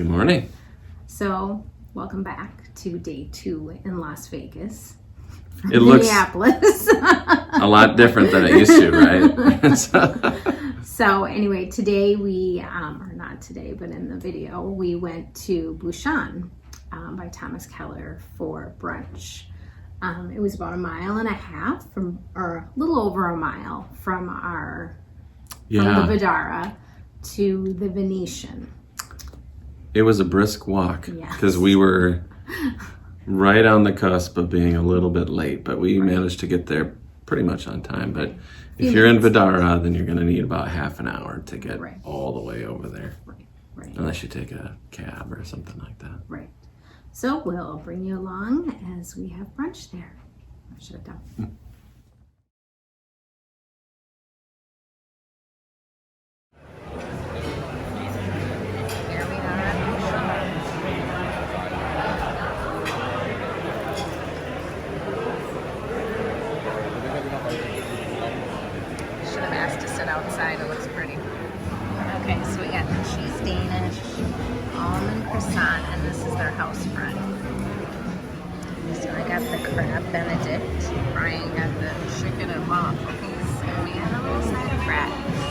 Good morning. So, welcome back to day 2 in Las Vegas. It looks Minneapolis. a lot different than it used to, right? So anyway, today we, or not today, but in the video, we went to Bouchon by Thomas Keller for brunch. It was about 1.5 miles from, or a little over a mile from from the Vidara to the Venetian. It was a brisk walk because Yes. we were right on the cusp of being a little bit late, but we managed to get there pretty much on time. But if you're in Vidara, then you're going to need about half an hour to get all the way over there. Right. Unless you take a cab or something like that. Right. So we'll bring you along as we have brunch there. I should have done. Here we are at Bouchon. Should have asked to sit outside. It looks pretty. Okay, so we got the cheese Danish, almond croissant, and this is their house bread. So I got the crab Benedict, Brian got the chicken and waffles, and we had a little side of fries.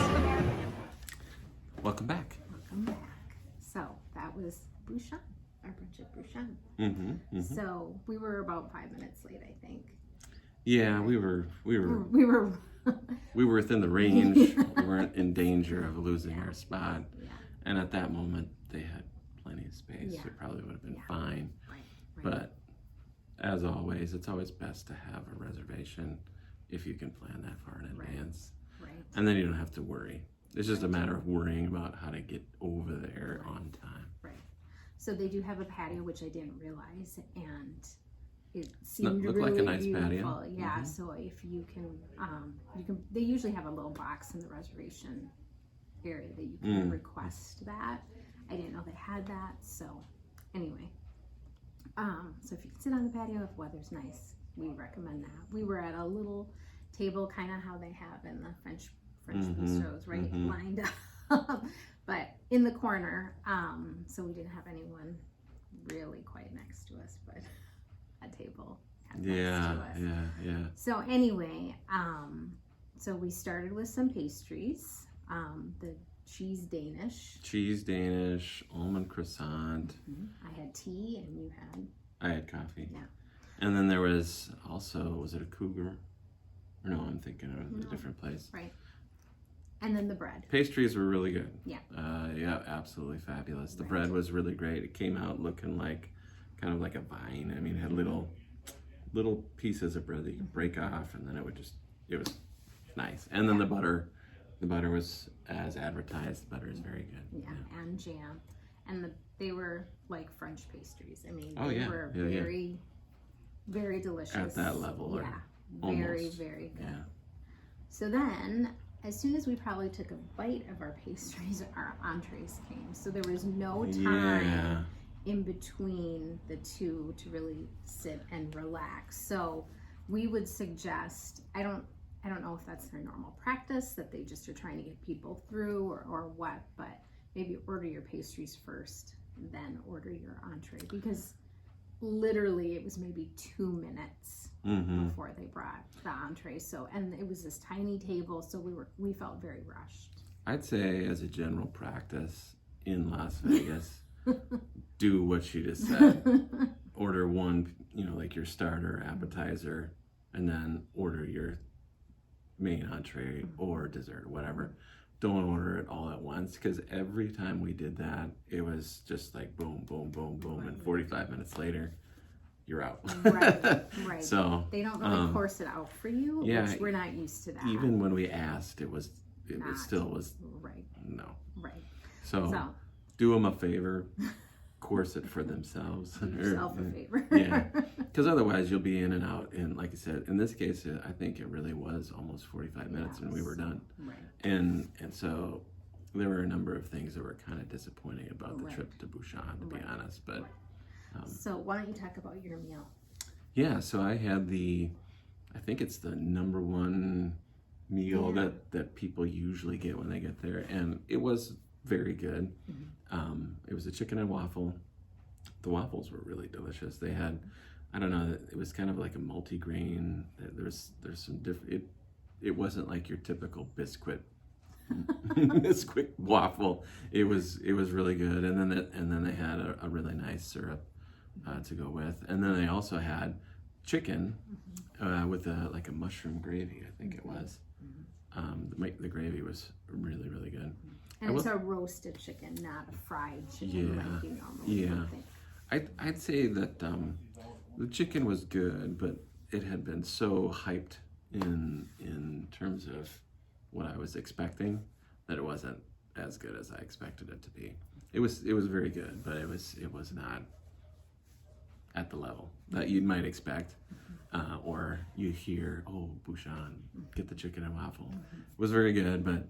Welcome back. Welcome back. So that was Bouchon, our brunch at Bouchon. So we were about 5 minutes late, I think. Yeah, we were We were we were within the range. We weren't in danger of losing our spot. Yeah. And at that moment, they had plenty of space. Yeah. It probably would have been fine. Right. But as always, it's always best to have a reservation if you can plan that far in advance. Right. And then you don't have to worry. It's just a matter of worrying about how to get over there on time. Right. So they do have a patio, which I didn't realize, and it seemed Looked really like a nice beautiful. patio. Yeah. So if you can, they usually have a little box in the reservation area that you can request that. I didn't know they had that. So anyway, so if you can sit on the patio, if weather's nice, we recommend that. We were at a little table, kind of how they have in the French bistros, right, lined up, but in the corner. So we didn't have anyone really quite next to us, but a table next to us. Yeah. So anyway, so we started with some pastries. The cheese Danish, almond croissant. I had tea and you had. I had coffee. Yeah. And then there was also, was it a cougar? No, I'm thinking of a different place. Right. And then the bread. Pastries were really good. Yeah. Yeah, absolutely fabulous. The bread was really great. It came out looking like, kind of like a vine. I mean, it had little pieces of bread that you could break off, and then it was nice. And then the butter was as advertised. The butter is very good. Yeah. And jam. And they were like French pastries. I mean, they were very, very delicious. At that level. Yeah. Very, almost. very good. Yeah. So then, as soon as we probably took a bite of our pastries, our entrees came. So there was no time in between the two to really sit and relax. So we would suggest, I don't know if that's their normal practice, that they just are trying to get people through or what, but maybe order your pastries first, then order your entree, because literally it was maybe 2 minutes before they brought the entree. So, and it was this tiny table, so we felt very rushed. I'd say as a general practice in Las Vegas, do what she just said. Order one, like your starter, appetizer, and then order your main entree or dessert, whatever. Don't order it all at once, because every time we did that, it was just like boom, boom, boom, boom, and 45 minutes later, you're out. Right. So they don't really course it out for you, which we're not used to that. Even when we asked, it still was no. Right. So do them a favor, course it for themselves. Do yourself a favor. Yeah, because otherwise you'll be in and out. And like I said, in this case, I think it really was almost 45 minutes and we were done. Right. And so there were a number of things that were kind of disappointing about the trip to Bouchon, to be honest. But so why don't you talk about your meal? Yeah, so I had I think it's the number one meal that people usually get when they get there, and it was very good. It was a chicken and waffle. The waffles were really delicious. They had, I don't know, it was kind of like a multi-grain. There's some different. It wasn't like your typical biscuit waffle. It was really good. And then they had a really nice syrup to go with. And then they also had chicken with like a mushroom gravy, I think it was. The gravy was really, really good. And it's a roasted chicken, not a fried chicken like you normally would think. I'd say that the chicken was good, but it had been so hyped in terms of what I was expecting that it wasn't as good as I expected it to be. It was very good, but it was not at the level that you might expect. Or you hear, oh, Bouchon, get the chicken and waffle. It was very good, but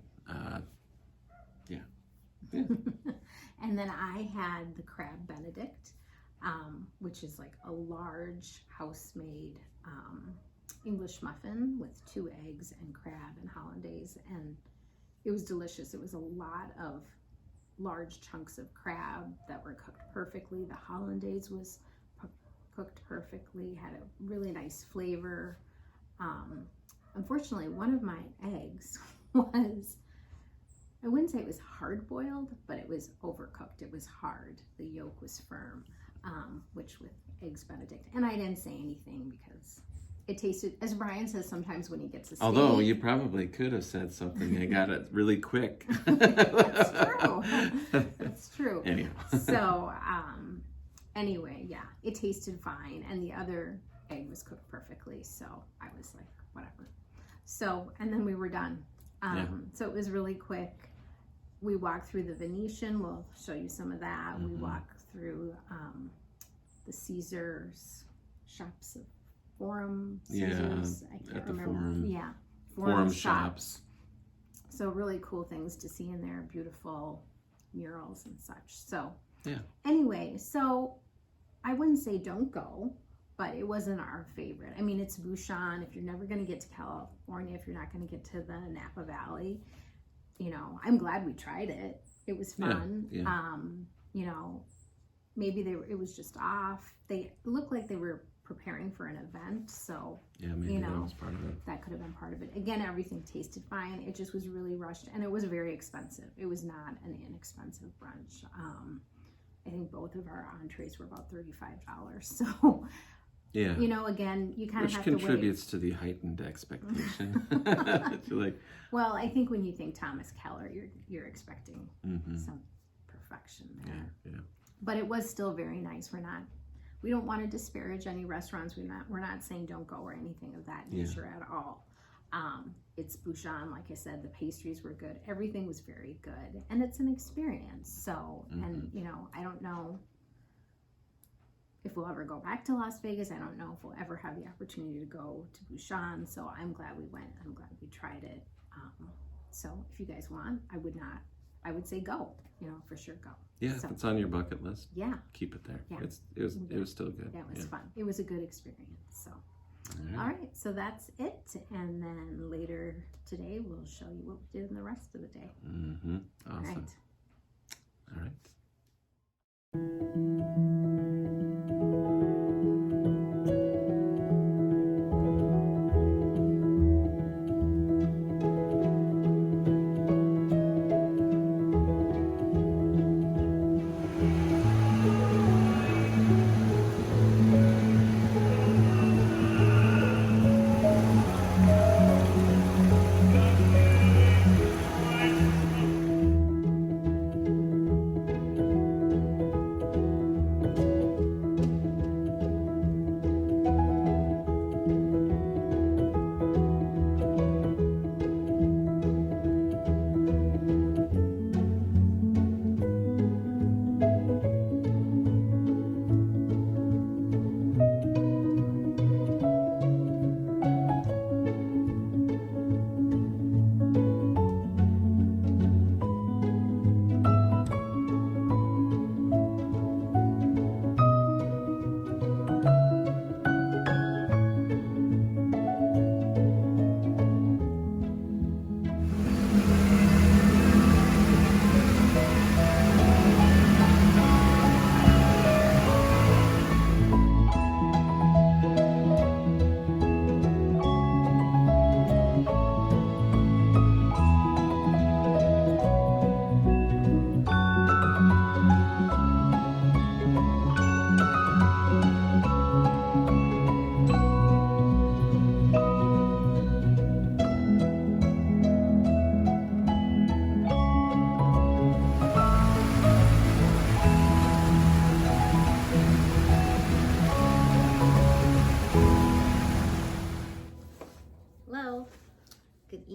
yeah. And then I had the crab Benedict, which is like a large house-made English muffin with 2 eggs and crab and hollandaise, and it was delicious. It was a lot of large chunks of crab that were cooked perfectly. The hollandaise was cooked perfectly, had a really nice flavor. Unfortunately, one of my eggs was, I wouldn't say it was hard boiled, but it was overcooked. It was hard. The yolk was firm, which with eggs Benedict. And I didn't say anything because it tasted, as Brian says sometimes when he gets a steak. Although you probably could have said something and got it really quick. That's true. That's true. Anyhow. So, anyway, yeah, it tasted fine. And the other egg was cooked perfectly. So I was like, whatever. So, and then we were done. So it was really quick. We walked through the Venetian. We'll show you some of that. We walked through the Caesars shops of Forum. Caesars. I can't remember. Forum. Yeah. Forum shops. So really cool things to see in there. Beautiful murals and such. So yeah. Anyway, so I wouldn't say don't go, but it wasn't our favorite. I mean, it's Bouchon. If you're never going to get to California, if you're not going to get to the Napa Valley, I'm glad we tried it. It was fun. Yeah. Maybe it was just off. They looked like they were preparing for an event, so maybe that was part of it. That could have been part of it. Again, everything tasted fine. It just was really rushed, and it was very expensive. It was not an inexpensive brunch. I think both of our entrees were about $35. So, yeah, again, you kind of have to wait. Which contributes to the heightened expectation. Well, I think when you think Thomas Keller, you're expecting some perfection there. Yeah. But it was still very nice. We don't want to disparage any restaurants. We're not saying don't go or anything of that nature at all. It's Bouchon, like I said, the pastries were good. Everything was very good, and it's an experience. So, and I don't know if we'll ever go back to Las Vegas. I don't know if we'll ever have the opportunity to go to Bouchon. So I'm glad we went. I'm glad we tried it. So if you guys want, I would say go. For sure go. Yeah, so, if it's on your bucket list. Yeah. Keep it there. Yeah. It was still good. Yeah, it was fun. It was a good experience. So. All right, so that's it. And then later today, we'll show you what we did in the rest of the day. Awesome. All right.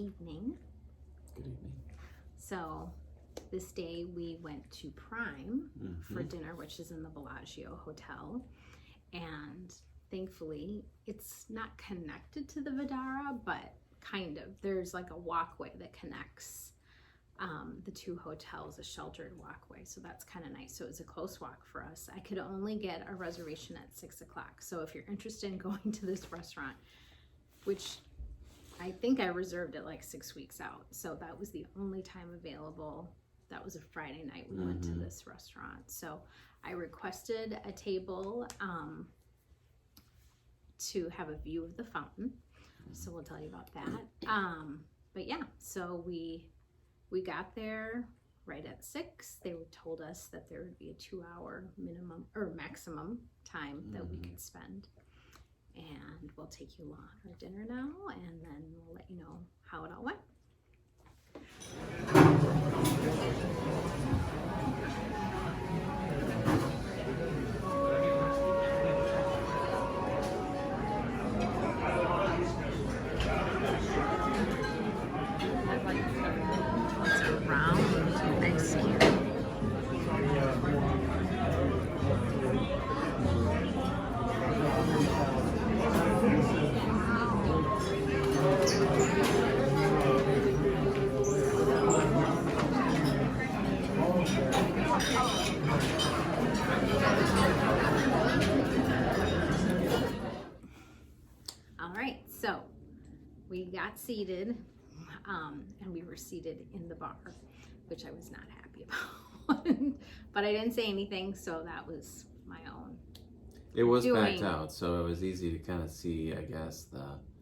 evening. Good evening. So this day we went to Prime for dinner, which is in the Bellagio Hotel. And thankfully, it's not connected to the Vidara, but kind of. There's like a walkway that connects the two hotels, a sheltered walkway. So that's kind of nice. So it was a close walk for us. I could only get a reservation at 6 o'clock. So if you're interested in going to this restaurant, which I think I reserved it like 6 weeks out. So that was the only time available. That was a Friday night we went to this restaurant. So I requested a table to have a view of the fountain. So we'll tell you about that. But yeah, so we got there right at 6. They told us that there would be a 2-hour minimum or maximum time that we could spend. And we'll take you on our dinner now, and then we'll let you know how it all went. It's round, nice here. All right, so we got seated, and we were seated in the bar, which I was not happy about. But I didn't say anything, so that was my own. It was packed out, so it was easy to kind of see, I guess,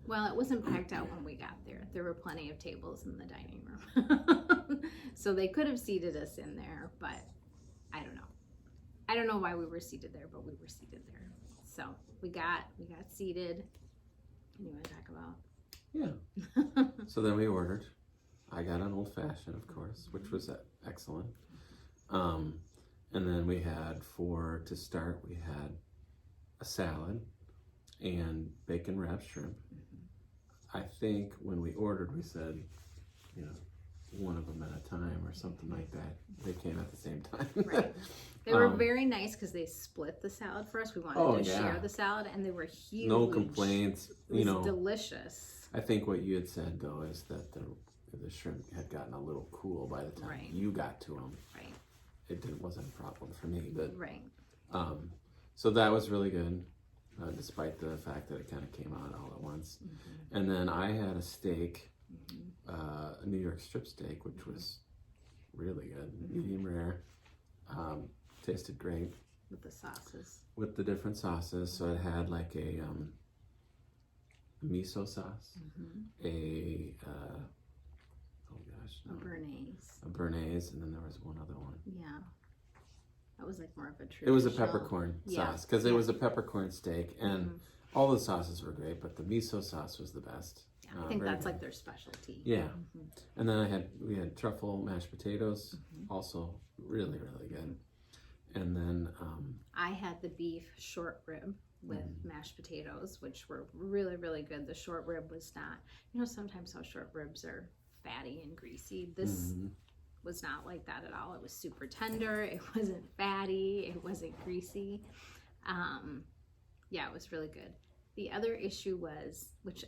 Well, it wasn't packed out when we got there. There were plenty of tables in the dining room. So they could have seated us in there, but I don't know. I don't know why we were seated there, but we were seated there. So we got seated. And you want to talk about? Yeah. So then we ordered. I got an old fashioned, of course, which was excellent. And then we had to start, we had a salad and bacon wrapped shrimp. I think when we ordered, we said, one of them at a time or something like that. They came at the same time. Right. They were very nice because they split the salad for us. We wanted to share the salad, and they were huge. No complaints. It was delicious. I think what you had said, though, is that the shrimp had gotten a little cool by the time you got to them. Right. It wasn't a problem for me, but right. So that was really good, despite the fact that it kind of came out all at once. And then I had a steak, a New York strip steak, which was really good, medium rare. Tasted great with the sauces. With the different sauces, so it had like a miso sauce, a béarnaise, and then there was one other one. Yeah, that was like more of a traditional. It was a peppercorn sauce because it was a peppercorn steak, and all the sauces were great, but the miso sauce was the best. Yeah, I think that's like their specialty. Yeah, and then we had truffle mashed potatoes, also really really good. And then I had the beef short rib with mashed potatoes, which were really, really good. The short rib was not, sometimes how short ribs are fatty and greasy. This was not like that at all. It was super tender. It wasn't fatty. It wasn't greasy. Yeah, it was really good. The other issue was, which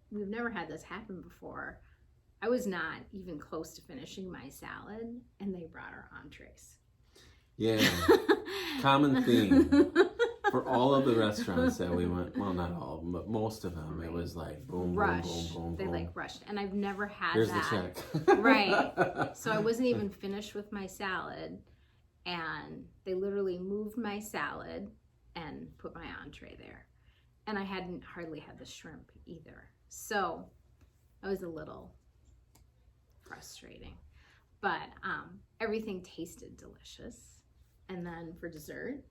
we've never had this happen before, I was not even close to finishing my salad, and they brought our entrees. Yeah, common theme for all of the restaurants that we went. Well, not all of them, but most of them. It was like boom, rush. Boom, boom, boom, They boom. like rushed, and I've never had Here's that. the check. Right. So I wasn't even finished with my salad, and they literally moved my salad and put my entree there, and I hadn't hardly had the shrimp either. So that was a little frustrating, but everything tasted delicious. And then for dessert,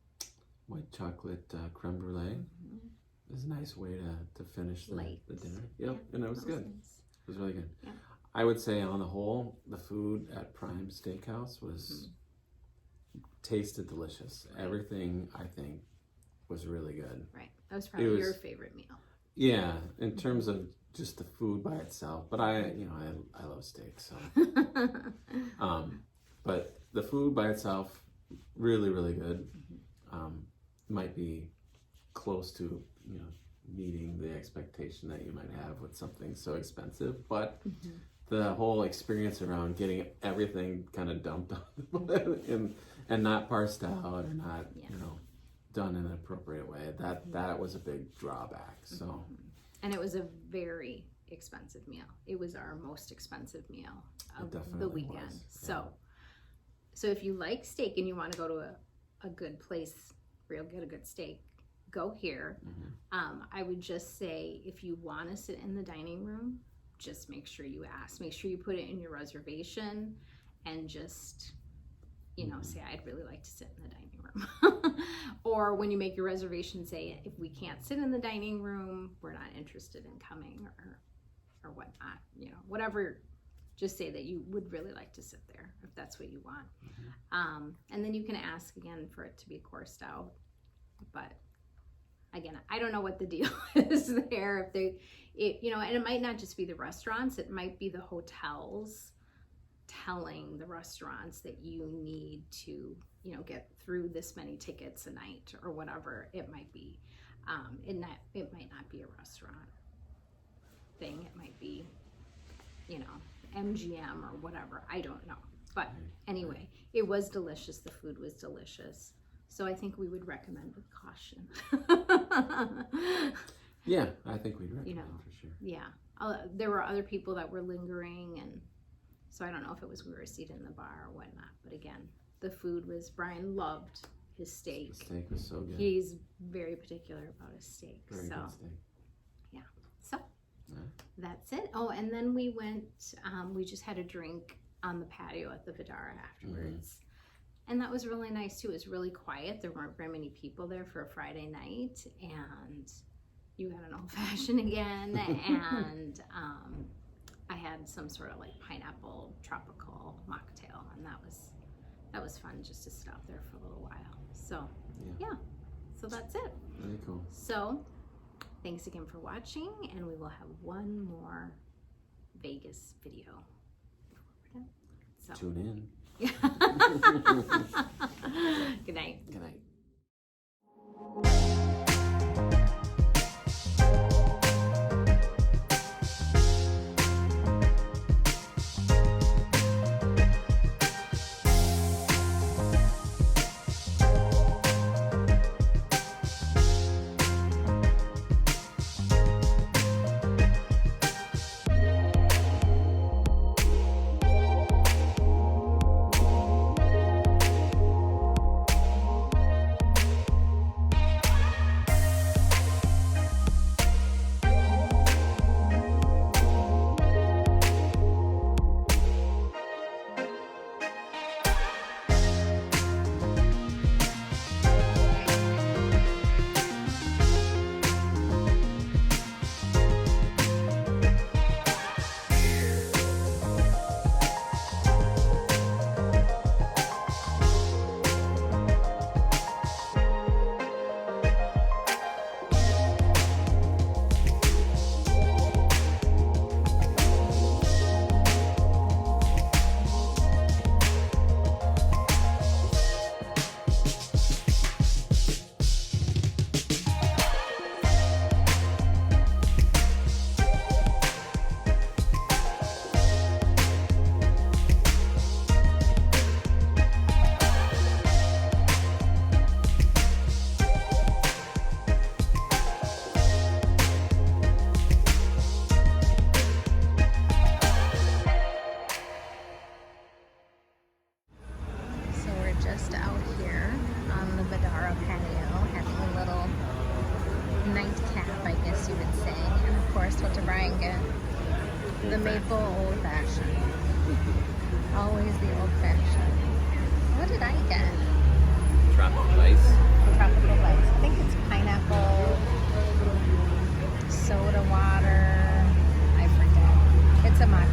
white chocolate creme brulee is a nice way to finish the dinner. Yep, yeah, and it was good. Nice. It was really good. Yeah. I would say on the whole, the food at Prime Steakhouse was tasted delicious. Everything, I think, was really good. Right. That was probably your favorite meal. Yeah, in terms of just the food by itself, but I love steak, so. But the food by itself, really, really good. Might be close to, meeting the expectation that you might have with something so expensive, but the whole experience around getting everything kind of dumped on the plate and not parsed out or not, done in an appropriate way, that was a big drawback, so. And it was a very expensive meal. It was our most expensive meal of the weekend. Was, yeah. So if you like steak and you want to go to a good place where you'll get a good steak, go here. I would just say, if you want to sit in the dining room, just make sure you ask. Make sure you put it in your reservation and just, say, I'd really like to sit in the dining room. Or when you make your reservation, say, if we can't sit in the dining room, we're not interested in coming or whatnot. Whatever, just say that you would really like to sit there if that's what you want. And then you can ask again for it to be coursed out. But again, I don't know what the deal is there. If they, and it might not just be the restaurants, it might be the hotels telling the restaurants that you need to, get through this many tickets a night or whatever it might be. It might not be a restaurant thing. It might be, MGM or whatever. I don't know. But anyway, it was delicious. The food was delicious. So I think we would recommend with caution. Yeah, I think we'd recommend for sure. Yeah. There were other people that were lingering, and so I don't know if it was we were seated in the bar or whatnot. But again, the food was, Brian loved his steak. The steak was so good. He's very particular about his steak. Very good steak. Yeah. So that's it. Oh, and then we went, we just had a drink on the patio at the Vidara afterwards. And that was really nice too. It was really quiet. There weren't very many people there for a Friday night, and you got an old fashioned again. And I had some sort of like pineapple tropical mocktail, and that was fun just to stop there for a little while. So yeah. So that's it. Very cool. So thanks again for watching, and we will have one more Vegas video before we're done. So tune in. Good night. Good night. The maple old fashioned. Always the old fashioned. What did I get? Tropical ice. Tropical ice. I think it's pineapple, soda water. I forget. It's a mock